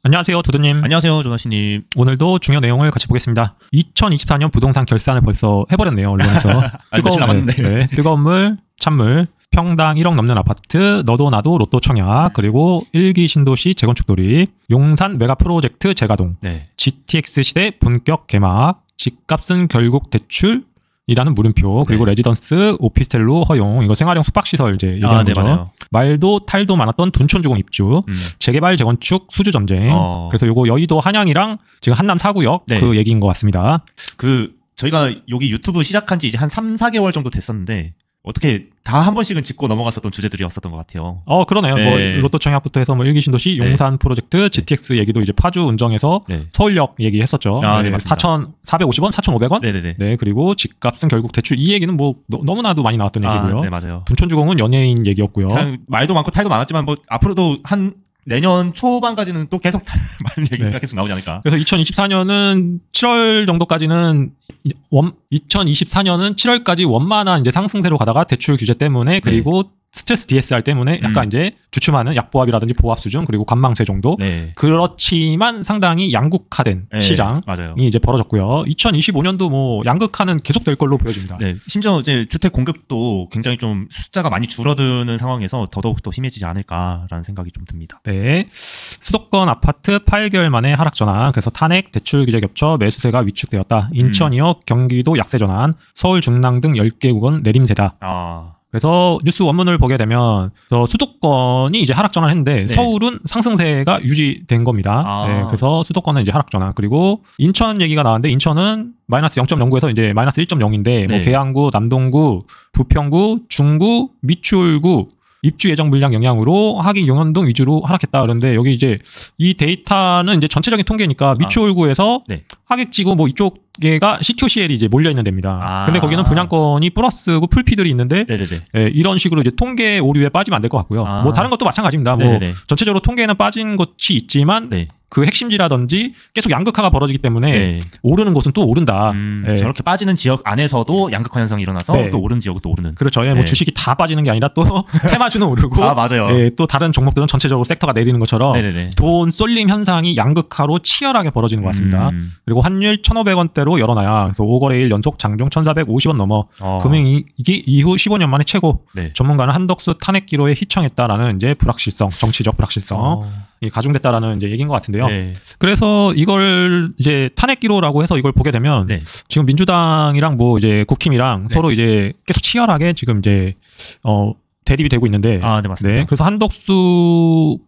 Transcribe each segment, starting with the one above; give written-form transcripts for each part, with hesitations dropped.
안녕하세요, 두두님. 안녕하세요, 조나씨님. 오늘도 중요한 내용을 같이 보겠습니다. 2024년 부동산 결산을 벌써 해버렸네요, 언론에서. 며칠 남았는데. 네, 뜨거운 물, 찬물, 평당 1억 넘는 아파트, 너도 나도 로또 청약, 그리고 1기 신도시 재건축 돌입, 용산 메가 프로젝트 재가동, 네. GTX 시대 본격 개막, 집값은 결국 대출, 이라는 물음표, 그리고 네. 레지던스, 오피스텔로 허용, 이거 생활형 숙박시설 이제 얘기하는 네, 거죠. 맞아요. 말도 탈도 많았던 둔촌주공 입주, 재개발 재건축 수주 전쟁. 그래서 요거 여의도 한양이랑 지금 한남 4구역 네. 그 얘기인 것 같습니다. 저희가 여기 유튜브 시작한 지 이제 한 3, 4개월 정도 됐었는데 어떻게 다 한 번씩은 짚고 넘어갔었던 주제들이었었던 것 같아요. 그러네요. 네. 뭐 로또 청약부터 해서 뭐 1기 신도시, 용산 프로젝트, GTX 얘기도 이제 파주 운정에서 서울역 얘기했었죠. 네, 맞습니다. 4,450원, 4,500원. 네네네. 네, 그리고 집값은 결국 대출, 이 얘기는 뭐 너무나도 많이 나왔던 얘기고요. 네, 맞아요. 둔촌주공은 연예인 얘기였고요. 그냥 말도 많고 탈도 많았지만 뭐 앞으로도 한 내년 초반까지는 또 계속 많은 얘기가 계속 나오지 않을까. 그래서 2024년은 7월 정도까지는 2024년은 7월까지 원만한 이제 상승세로 가다가 대출 규제 때문에 그리고 스트레스 DSR 때문에 약간 이제 주춤하는 약보합이라든지 보합 수준 그리고 관망세 정도. 그렇지만 상당히 양극화된 시장이 맞아요. 이제 벌어졌고요. 2025년도 뭐 양극화는 계속될 걸로 보여집니다. 네, 심지어 이제 주택 공급도 굉장히 좀 숫자가 많이 줄어드는 상황에서 더더욱 더 심해지지 않을까라는 생각이 좀 듭니다. 네, 수도권 아파트 8개월 만에 하락 전환. 그래서 탄핵, 대출 규제 겹쳐 매수세가 위축되었다. 인천이역, 경기도 약세 전환, 서울, 중랑 등 10개국은 내림세다. 그래서 뉴스 원문을 보게 되면 수도권이 이제 하락 전환했는데 서울은 상승세가 유지된 겁니다. 네, 그래서 수도권은 이제 하락 전환. 그리고 인천 얘기가 나왔는데 인천은 마이너스 0.09에서 이제 마이너스 1.0인데 뭐 계양구, 남동구, 부평구, 중구, 미추홀구 입주 예정 물량 영향으로 하객 용현동 위주로 하락했다. 그런데 여기 이제 이 데이터는 이제 전체적인 통계니까 미추홀구에서 하객지구 뭐 이쪽에가 CTOCL이 이제 몰려 있는 데입니다. 근데 거기는 분양권이 플러스고 풀피들이 있는데 이런 식으로 이제 통계 오류에 빠지면 안 될 것 같고요. 뭐 다른 것도 마찬가지입니다. 뭐 전체적으로 통계에는 빠진 것이 있지만 그 핵심지라든지 계속 양극화가 벌어지기 때문에 오르는 곳은 또 오른다. 저렇게 빠지는 지역 안에서도 양극화 현상이 일어나서 또 오르는 지역은 또 오르는. 그렇죠. 뭐 주식이 다 빠지는 게 아니라 또 테마주는 오르고 맞아요. 또 다른 종목들은 전체적으로 섹터가 내리는 것처럼 돈 쏠림 현상이 양극화로 치열하게 벌어지는 것 같습니다. 그리고 환율 1,500원대로 열어놔야 그래서 5거래일 연속 장중 1,450원 넘어 금융이 이게 이후 15년 만에 최고. 전문가는 한덕수 탄핵 기로에 희청했다라는 이제 불확실성, 정치적 불확실성. 가중됐다라는 이제 얘기인 것 같은데요. 그래서 이걸 이제 탄핵 기로라고 해서 이걸 보게 되면 지금 민주당이랑 뭐 이제 국힘이랑 서로 이제 계속 치열하게 지금 이제 대립이 되고 있는데. 네, 맞습니다. 그래서 한덕수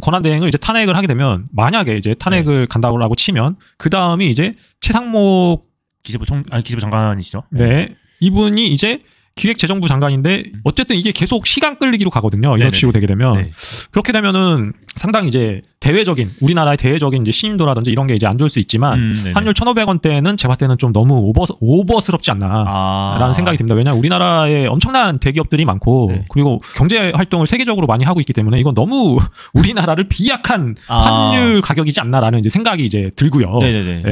권한대행을 이제 탄핵을 하게 되면 만약에 이제 탄핵을 간다고 치면 그 다음이 이제 최상목 기재부 장관이시죠. 이분이 이제 기획재정부 장관인데 어쨌든 이게 계속 시간 끌리기로 가거든요. 이런 식으로 되게 되면 그렇게 되면은 상당히 이제 대외적인 우리나라의 대외적인 이제 신임도라든지 이런 게 이제 안 좋을 수 있지만 환율 1,500원대는 제가 때는 좀 너무 오버스럽지 않나라는 생각이 듭니다. 왜냐하면 우리나라에 엄청난 대기업들이 많고 그리고 경제 활동을 세계적으로 많이 하고 있기 때문에 이건 너무 우리나라를 비약한 환율 가격이지 않나라는 이제 생각이 이제 들고요.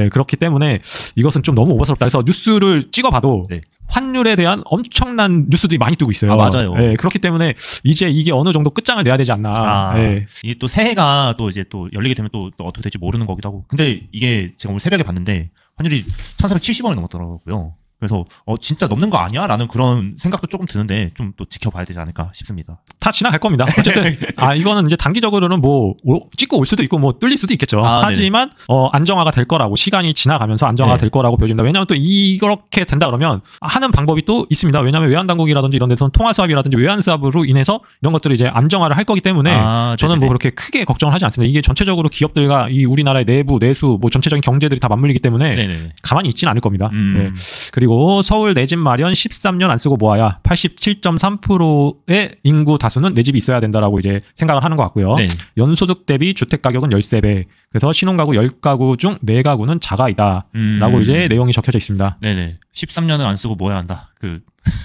그렇기 때문에 이것은 좀 너무 오버스럽다. 그래서 뉴스를 찍어봐도 환율에 대한 엄청난 뉴스들이 많이 뜨고 있어요. 맞아요. 그렇기 때문에 이제 이게 어느 정도 끝장을 내야 되지 않나. 이게 또 새해가 또 이제 또 열리게 되면 또 어떻게 될지 모르는 거기도 하고. 근데 이게 제가 오늘 새벽에 봤는데 환율이 1,470원이 넘었더라고요. 그래서 진짜 넘는 거 아니야? 라는 그런 생각도 조금 드는데 좀 또 지켜봐야 되지 않을까 싶습니다. 다 지나갈 겁니다. 어쨌든 이거는 이제 단기적으로는 뭐 찍고 올 수도 있고 뭐 뚫릴 수도 있겠죠. 하지만 안정화가 될 거라고 시간이 지나가면서 안정화가 될 거라고 보여진다. 왜냐하면 또 이렇게 된다 그러면 하는 방법이 또 있습니다. 왜냐하면 외환당국이라든지 이런 데서는 통화수합이라든지 외환수합으로 인해서 이런 것들을 이제 안정화를 할 거기 때문에 저는 뭐 그렇게 크게 걱정을 하지 않습니다. 이게 전체적으로 기업들과 이 우리나라의 내부 내수 뭐 전체적인 경제들이 다 맞물리기 때문에 가만히 있지는 않을 겁니다. 그리고 서울 내 집 마련 13년 안 쓰고 모아야 87.3%의 인구 다수는 내 집이 있어야 된다라고 이제 생각을 하는 것 같고요. 연소득 대비 주택 가격은 13배. 그래서 신혼가구 10가구 중 4가구는 자가이다라고 이제 내용이 적혀져 있습니다. 13년을 안 쓰고 모아야 한다.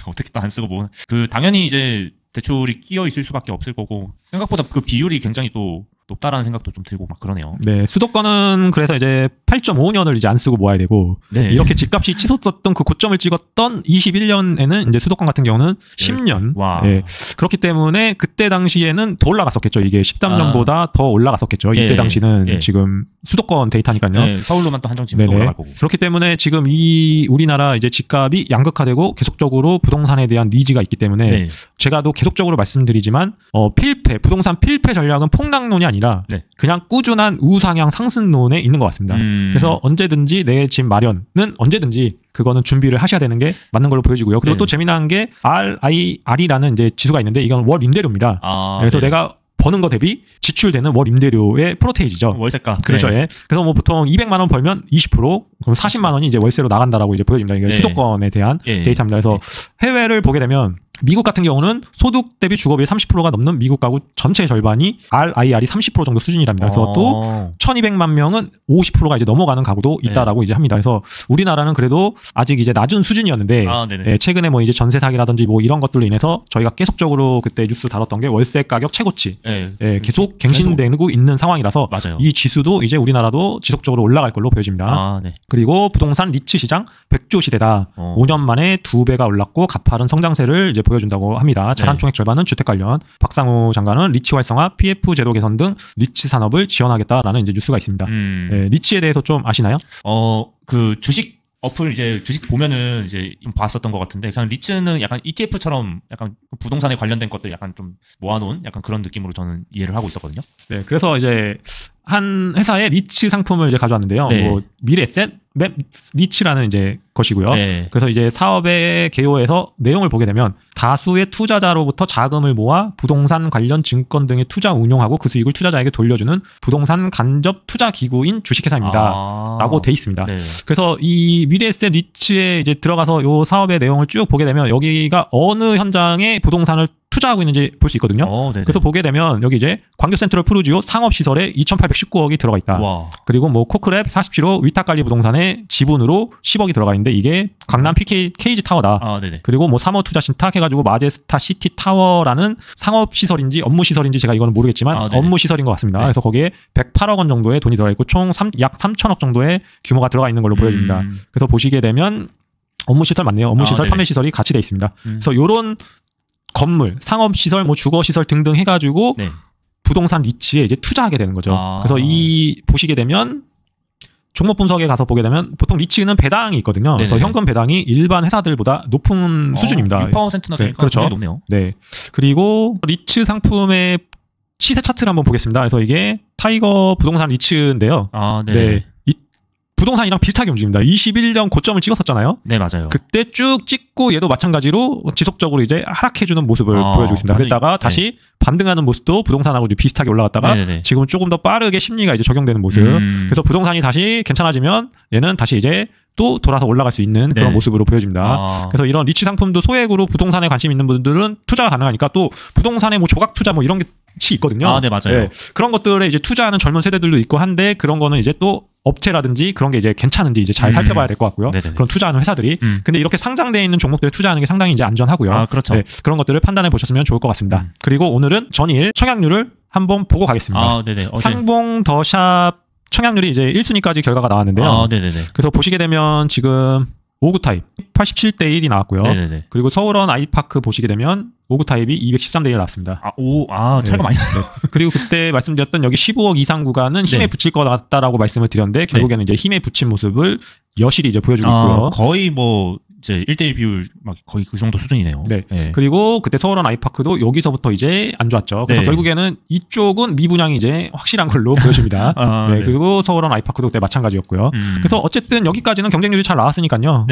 어떻게 또 안 쓰고 당연히 이제 대출이 끼어 있을 수밖에 없을 거고 생각보다 그 비율이 굉장히 또 높다라는 생각도 좀 들고 막 그러네요. 네, 수도권은 그래서 이제 8.5년을 이제 안 쓰고 모아야 되고 네. 이렇게 집값이 치솟았던 그 고점을 찍었던 21년에는 이제 수도권 같은 경우는 10년. 와. 네, 그렇기 때문에 그때 당시에는 더 올라갔었겠죠. 이게 13년보다 더 올라갔었겠죠. 이때 당시는 지금 수도권 데이터니까요. 네, 서울로만 또 한정 지금 올라갈 거고. 그렇기 때문에 지금 이 우리나라 이제 집값이 양극화되고 계속적으로 부동산에 대한 니즈가 있기 때문에 제가 또 계속적으로 말씀드리지만 필패 부동산 필패 전략은 폭락론이 아니라 그냥 꾸준한 우상향 상승론에 있는 것 같습니다. 그래서 언제든지 내 집 마련은 언제든지 그거는 준비를 하셔야 되는 게 맞는 걸로 보여지고요. 그리고 또 재미난 게 RIR이라는 이제 지수가 있는데 이건 월 임대료입니다. 그래서 내가 버는 거 대비 지출되는 월 임대료의 프로테이지죠. 월세가. 그렇죠. 예. 그래서 뭐 보통 200만 원 벌면 20%, 그럼 40만 원이 이제 월세로 나간다라고 이제 보여집니다. 이게 수도권에 대한 데이터입니다. 그래서 해외를 보게 되면 미국 같은 경우는 소득 대비 주거비의 30%가 넘는 미국 가구 전체의 절반이 RIR이 30% 정도 수준이랍니다. 그래서 또 1200만 명은 50%가 이제 넘어가는 가구도 있다라고 이제 합니다. 그래서 우리나라는 그래도 아직 이제 낮은 수준이었는데 최근에 뭐 이제 전세 사기라든지 뭐 이런 것들로 인해서 저희가 계속적으로 그때 뉴스 다뤘던 게 월세 가격 최고치 계속 갱신되고 있는 상황이라서 맞아요. 이 지수도 이제 우리나라도 지속적으로 올라갈 걸로 보여집니다. 그리고 부동산 리츠 시장 100조 시대다. 5년 만에 2배가 올랐고 가파른 성장세를 이제 보여준다고 합니다. 자산 총액 절반은 주택 관련. 박상우 장관은 리츠 활성화, PF 제도 개선 등 리츠 산업을 지원하겠다라는 이제 뉴스가 있습니다. 리츠에 대해서 좀 아시나요? 그 주식 어플 이제 주식 보면은 이제 봤었던 것 같은데 그냥 리츠는 약간 ETF처럼 약간 부동산에 관련된 것들 약간 좀 모아놓은 약간 그런 느낌으로 저는 이해를 하고 있었거든요. 네, 그래서 이제 한 회사의 리츠 상품을 이제 가져왔는데요. 뭐 미래에셋 맵 리츠라는 이제 것이고요. 그래서 이제 사업의 개요에서 내용을 보게 되면 다수의 투자자로부터 자금을 모아 부동산 관련 증권 등의 투자 운용하고 그 수익을 투자자에게 돌려주는 부동산 간접 투자 기구인 주식회사입니다.라고 돼 있습니다. 그래서 이 미래에셋 리츠에 이제 들어가서 요 사업의 내용을 쭉 보게 되면 여기가 어느 현장에 부동산을 투자하고 있는지 볼 수 있거든요. 그래서 보게 되면 여기 이제 광교 센트럴 푸르지오 상업시설에 2,819억이 들어가 있다. 그리고 뭐 코크랩 47호 위탁관리 부동산에 지분으로 10억이 들어가 있는데 이게 강남 PK KG 타워다. 그리고 뭐 3호 투자 신탁 해가지고 마제스타 시티 타워라는 상업시설인지 업무시설인지 제가 이거는 모르겠지만 업무시설인 것 같습니다. 그래서 거기에 108억 원 정도의 돈이 들어가 있고 총 약 3천억 정도의 규모가 들어가 있는 걸로 보여집니다. 그래서 보시게 되면 업무시설 맞네요. 업무시설, 판매시설이 같이 돼 있습니다. 그래서 요런 건물, 상업시설, 뭐 주거시설 등등 해가지고 부동산 리츠에 이제 투자하게 되는 거죠. 그래서 이 보시게 되면 종목 분석에 가서 보게 되면 보통 리츠는 배당이 있거든요. 그래서 현금 배당이 일반 회사들보다 높은 수준입니다. 6%나 되니까 그렇죠. 높네요. 그리고 리츠 상품의 시세 차트를 한번 보겠습니다. 그래서 이게 타이거 부동산 리츠인데요. 부동산이랑 비슷하게 움직입니다. 21년 고점을 찍었었잖아요. 네, 맞아요. 그때 쭉 찍고 얘도 마찬가지로 지속적으로 이제 하락해주는 모습을 보여주고 있습니다. 그랬다가 다시 반등하는 모습도 부동산하고 비슷하게 올라갔다가 지금은 조금 더 빠르게 심리가 이제 적용되는 모습. 그래서 부동산이 다시 괜찮아지면 얘는 다시 이제 또 돌아서 올라갈 수 있는 그런 모습으로 보여집니다. 그래서 이런 리츠 상품도 소액으로 부동산에 관심 있는 분들은 투자가 가능하니까 또 부동산에 뭐 조각 투자 뭐 이런 게 있거든요. 네, 맞아요. 그런 것들에 이제 투자하는 젊은 세대들도 있고 한데 그런 거는 이제 또 업체라든지 그런 게 이제 괜찮은지 이제 잘 살펴봐야 될 것 같고요. 그런 투자하는 회사들이. 근데 이렇게 상장되어 있는 종목들에 투자하는 게 상당히 이제 안전하고요. 그렇죠. 그런 것들을 판단해 보셨으면 좋을 것 같습니다. 그리고 오늘은 전일 청약률을 한번 보고 가겠습니다. 상봉 더샵 청약률이 이제 1순위까지 결과가 나왔는데요. 그래서 보시게 되면 지금 5구 타입 87대 1이 나왔고요. 그리고 서울원 아이파크 보시게 되면 5구 타입이 213대 1 나왔습니다. 차이가 많이 나요. 그리고 그때 말씀드렸던 여기 15억 이상 구간은 힘에 붙일 것 같다라고 말씀을 드렸는데 결국에는 이제 힘에 붙인 모습을 여실히 이제 보여주고 있고요. 거의 뭐 이제 1대1 비율 막 거의 그 정도 수준이네요. 그리고 그때 서울원 아이파크도 여기서부터 이제 안 좋았죠. 그래서 결국에는 이쪽은 미분양이 이제 확실한 걸로 보여집니다. 그리고 서울원 아이파크도 그때 마찬가지였고요. 그래서 어쨌든 여기까지는 경쟁률이 잘 나왔으니까요.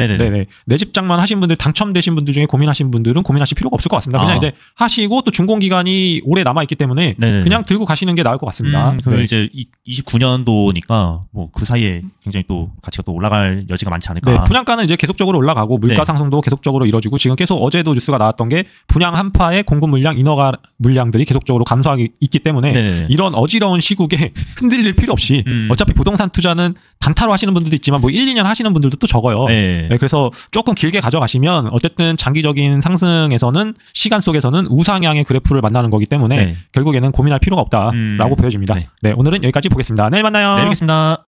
내 집장만 하신 분들 당첨되신 분들 중에 고민하신 분들은 고민하실 필요가 없을 것 같습니다. 그냥 이제 하시고 또 준공기간이 오래 남아있기 때문에 그냥 들고 가시는 게 나을 것 같습니다. 이제 29년도니까 뭐 그 사이에 굉장히 또 가치가 또 올라갈 여지가 많지 않을까. 분양가는 이제 계속적으로 올라가고 물가 네. 상승도 계속적으로 이뤄지고 지금 계속 어제도 뉴스가 나왔던 게 분양 한파에 공급 물량, 인허가 물량들이 계속적으로 감소하기 있기 때문에 네. 이런 어지러운 시국에 흔들릴 필요 없이 어차피 부동산 투자는 단타로 하시는 분들도 있지만 뭐 1, 2년 하시는 분들도 또 적어요. 네. 네, 그래서 조금 길게 가져가시면 어쨌든 장기적인 상승에서는 시간 속에서는 우상향의 그래프를 만나는 거기 때문에 네. 결국에는 고민할 필요가 없다라고 보여집니다. 네. 네, 오늘은 여기까지 보겠습니다. 내일 만나요. 내일 뵙겠습니다.